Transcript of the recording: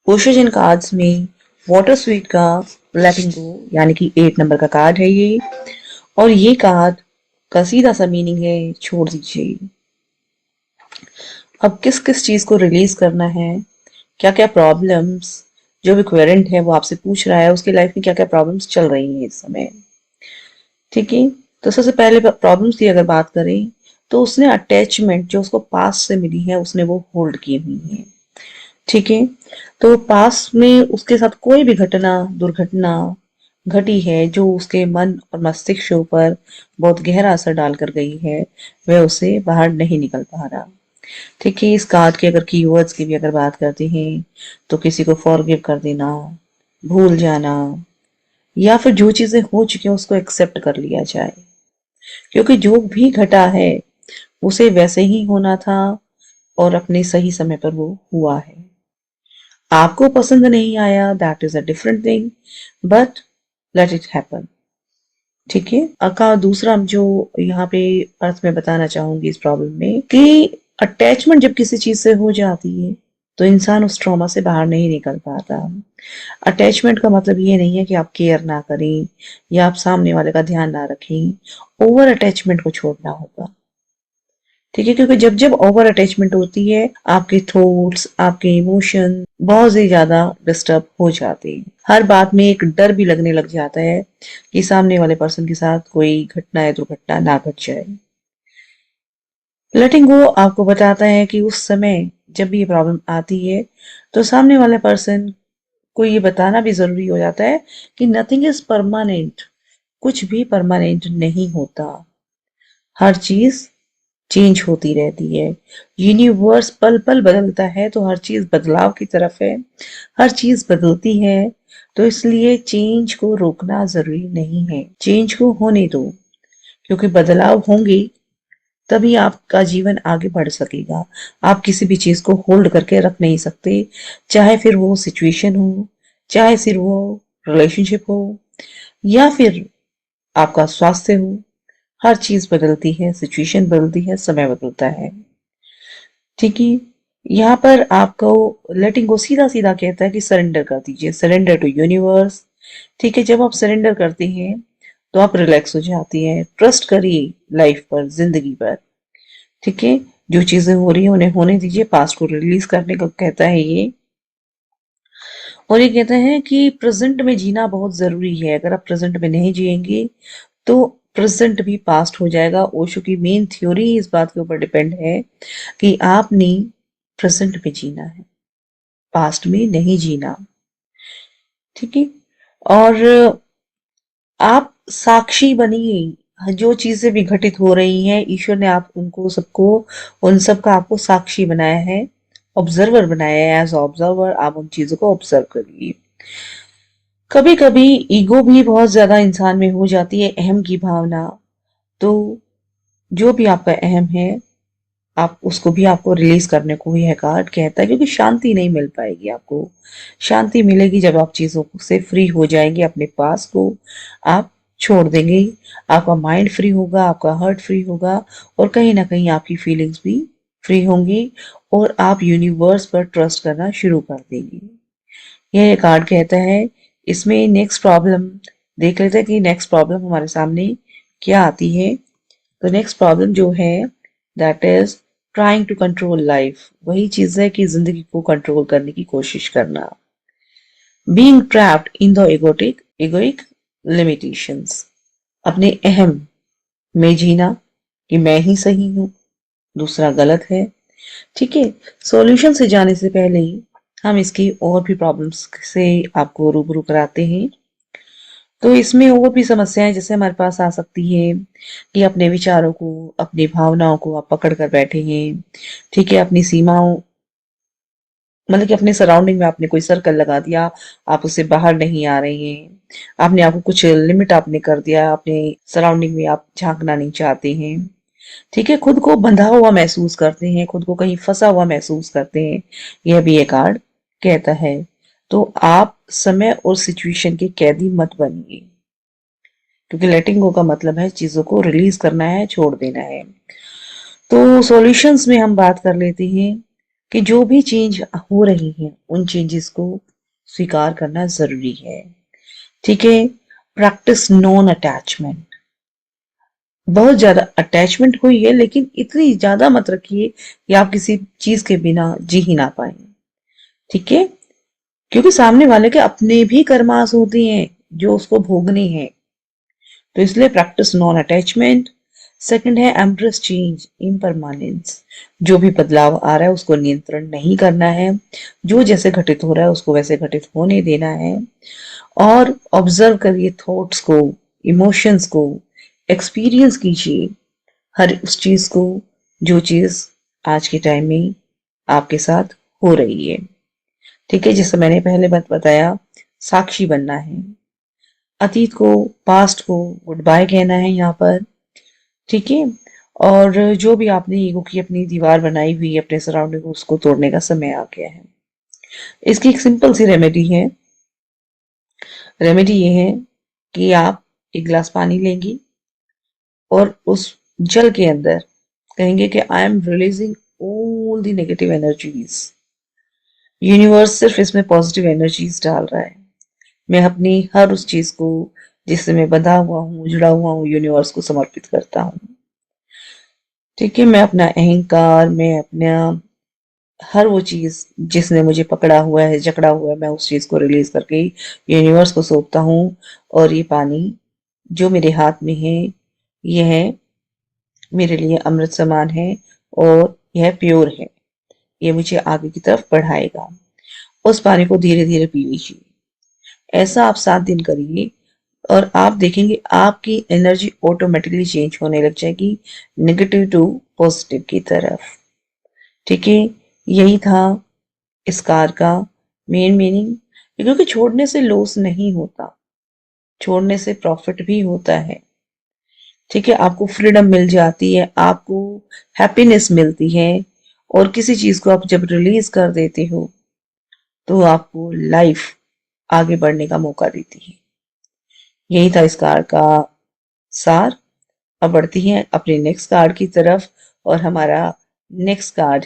ओशोजन cards में water sweet का लेटिंग गो यानी कि 8 नंबर का कार्ड है ये। और ये कार्ड का सीधा सा मीनिंग है छोड़ दीजिए। अब किस किस चीज को रिलीज करना है, क्या क्या प्रॉब्लम्स, जो भी क्वेरेंट है वो आपसे पूछ रहा है उसकी लाइफ में क्या क्या प्रॉब्लम्स चल रही हैं इस समय। ठीक है, तो सबसे पहले प्रॉब्लम्स की अगर बात करें तो उसने अटैचमेंट जो उसको पास से मिली है उसने वो होल्ड की हुई है। ठीक है, तो पास में उसके साथ कोई भी घटना दुर्घटना घटी है जो उसके मन और मस्तिष्क के ऊपर बहुत गहरा असर डाल कर गई है, वह उसे बाहर नहीं निकल पा रहा। ठीक है, इस कार्ड के अगर कीवर्ड्स की भी अगर बात करते हैं तो किसी को फॉरगिव कर देना, भूल जाना, या फिर जो चीजें हो चुकी हैं उसको एक्सेप्ट कर लिया जाए, क्योंकि जो भी घटा है उसे वैसे ही होना था और अपने सही समय पर वो हुआ है। आपको पसंद नहीं आया, that is a different thing, but let it happen. ठीक है, का दूसरा जो यहाँ पे अर्थ में बताना चाहूंगी इस प्रॉब्लम में कि अटैचमेंट जब किसी चीज से हो जाती है तो इंसान उस ट्रॉमा से बाहर नहीं निकल पाता। अटैचमेंट का मतलब ये नहीं है कि आप केयर ना करें या आप सामने वाले का ध्यान ना रखें। ओवर अटैचमेंट को छोड़ना होगा। ठीक है, क्योंकि जब जब ओवर अटैचमेंट होती है आपके थॉट्स आपके इमोशन बहुत ही ज्यादा डिस्टर्ब हो जाते हैं। हर बात में एक डर भी लगने लग जाता है कि सामने वाले पर्सन के साथ कोई घटना या दुर्घटना ना घट जाए। लेटिंग गो आपको बताता है कि उस समय जब भी ये प्रॉब्लम आती है तो सामने वाले पर्सन को ये बताना भी जरूरी हो जाता है कि नथिंग इज परमानेंट। कुछ भी परमानेंट नहीं होता, हर चीज चेंज होती रहती है। यूनिवर्स पल पल बदलता है तो हर चीज बदलाव की तरफ है, हर चीज बदलती है। तो इसलिए चेंज को रोकना जरूरी नहीं है, चेंज को होने दो, क्योंकि बदलाव होंगे तभी आपका जीवन आगे बढ़ सकेगा। आप किसी भी चीज को होल्ड करके रख नहीं सकते, चाहे फिर वो सिचुएशन हो, चाहे फिर वो रिलेशनशिप हो, या फिर आपका स्वास्थ्य हो। हर चीज बदलती है, सिचुएशन बदलती है, समय बदलता है। ठीक है, यहाँ पर आपको लेटिंग गो सीधा सीधा कहता है कि सरेंडर कर दीजिए, सरेंडर टू यूनिवर्स। ठीक है, जब आप सरेंडर करते हैं तो आप रिलैक्स हो जाती हैं। ट्रस्ट करिए लाइफ पर, जिंदगी पर। ठीक है, जो चीजें हो रही है उन्हें होने दीजिए, पास्ट को रिलीज करने को कहता है ये। और ये कहता है कि प्रेजेंट में जीना बहुत जरूरी है। अगर आप प्रेजेंट में नहीं जिएंगे तो प्रेजेंट भी पास्ट हो जाएगा। ओशो की मेन थ्योरी इस बात के ऊपर डिपेंड है कि आपने प्रेजेंट में जीना है, पास्ट में नहीं जीना। ठीक है, और आप साक्षी बनिए। जो चीजें भी घटित हो रही हैं ईश्वर ने आप उनको सबको, उन सब का आपको साक्षी बनाया है, ऑब्जर्वर बनाया है। एज ऑब्जर्वर आप उन चीजों को ऑब्जर्व करिए। कभी कभी ईगो भी बहुत ज्यादा इंसान में हो जाती है, अहम की भावना। तो जो भी आपका अहम है आप उसको भी आपको रिलीज करने को ही है कार्ड कहता है, क्योंकि शांति नहीं मिल पाएगी आपको। शांति मिलेगी जब आप चीजों से फ्री हो जाएंगे, अपने पास को आप छोड़ देंगे। आपका माइंड फ्री होगा, आपका हार्ट फ्री होगा, और कहीं ना कहीं आपकी फीलिंग्स भी फ्री होंगी, और आप यूनिवर्स पर ट्रस्ट करना शुरू कर देंगे। यह कार्ड कहता है। इसमें नेक्स्ट प्रॉब्लम देख लेते हैं कि नेक्स्ट प्रॉब्लम हमारे सामने क्या आती है। तो नेक्स्ट प्रॉब्लम जो है that is trying to control life. वही चीज है कि जिंदगी को कंट्रोल करने की कोशिश करना। Being trapped in the egoic limitations। अपने अहम में जीना कि मैं ही सही हूँ, दूसरा गलत है। ठीक है, सॉल्यूशन से जाने से पहले ही हम इसकी और भी प्रॉब्लम्स से आपको रूबरू कराते हैं। तो इसमें और भी समस्याएं जैसे हमारे पास आ सकती है कि अपने विचारों को, अपनी भावनाओं को आप पकड़ कर बैठे हैं। ठीक है, अपनी सीमाओं, मतलब कि अपने सराउंडिंग में आपने कोई सर्कल लगा दिया, आप उससे बाहर नहीं आ रहे हैं। आपने आपको कुछ लिमिट आपने कर दिया, अपने सराउंडिंग में आप झांकना नहीं चाहते हैं। ठीक है, खुद को बंधा हुआ महसूस करते हैं, खुद को कहीं फंसा हुआ महसूस करते हैं। यह भी एक कार्ड कहता है। तो आप समय और सिचुएशन के कैदी मत बनिए, क्योंकि लेटिंग गो का मतलब है चीजों को रिलीज करना है, छोड़ देना है। तो सॉल्यूशंस में हम बात कर लेते हैं। कि जो भी चेंज हो रही है उन चेंजेस को स्वीकार करना जरूरी है। ठीक है। Practice non attachment. बहुत ज्यादा अटैचमेंट हुई है लेकिन इतनी ज्यादा मत रखिए कि आप किसी चीज के बिना जी ही ना पाए। ठीक है। क्योंकि सामने वाले के अपने भी कर्मास होते हैं जो उसको भोगने हैं। तो इसलिए प्रैक्टिस नॉन अटैचमेंट। सेकंड है एम्ब्रेस चेंज इम्परमानेंस। जो भी बदलाव आ रहा है उसको नियंत्रण नहीं करना है। जो जैसे घटित हो रहा है उसको वैसे घटित होने देना है। और ऑब्जर्व करिए थॉट्स को, इमोशंस को, एक्सपीरियंस कीजिए हर उस चीज को जो चीज आज के टाइम में आपके साथ हो रही है। ठीक है। जैसे मैंने पहले बात बताया, साक्षी बनना है। अतीत को, पास्ट को गुड बाय कहना है यहाँ पर। ठीक है। और जो भी आपने ईगो की अपनी दीवार बनाई हुई है अपने सराउंडिंग को, उसको तोड़ने का समय आ गया है। इसकी एक सिंपल सी रेमेडी है। रेमेडी ये है कि आप एक गिलास पानी लेंगी और उस जल के अंदर कहेंगे कि I am releasing all the negative energies. Universe सिर्फ इसमें पॉजिटिव एनर्जीज डाल रहा है। मैं अपनी हर उस चीज को जिससे मैं बंधा हुआ हूँ, जुड़ा हुआ हूँ, यूनिवर्स को समर्पित करता हूँ। ठीक है। मैं अपना अहंकार, मैं अपना हर वो चीज जिसने मुझे पकड़ा हुआ है, जकड़ा हुआ है, मैं उस चीज को रिलीज करके यूनिवर्स को सौंपता हूँ। और ये पानी जो मेरे हाथ में है, यह मेरे लिए अमृत समान है और यह प्योर है। ये मुझे आगे की तरफ बढ़ाएगा। उस पानी को धीरे धीरे पी लीजिए। ऐसा आप 7 दिन करिए और आप देखेंगे आपकी एनर्जी ऑटोमेटिकली चेंज होने लग जाएगी, नेगेटिव टू पॉजिटिव की तरफ। ठीक है। यही था इस कार का मेन मीनिंग। क्योंकि छोड़ने से लॉस नहीं होता, छोड़ने से प्रॉफिट भी होता है। ठीक है। आपको फ्रीडम मिल जाती है, आपको हैप्पीनेस मिलती है। और किसी चीज को आप जब रिलीज कर देते हो तो आपको लाइफ आगे बढ़ने का मौका देती है। यही था इस कार का सार। अब बढ़ती हैं अपने नेक्स्ट कार्ड की तरफ। और हमारा नेक्स्ट कार्ड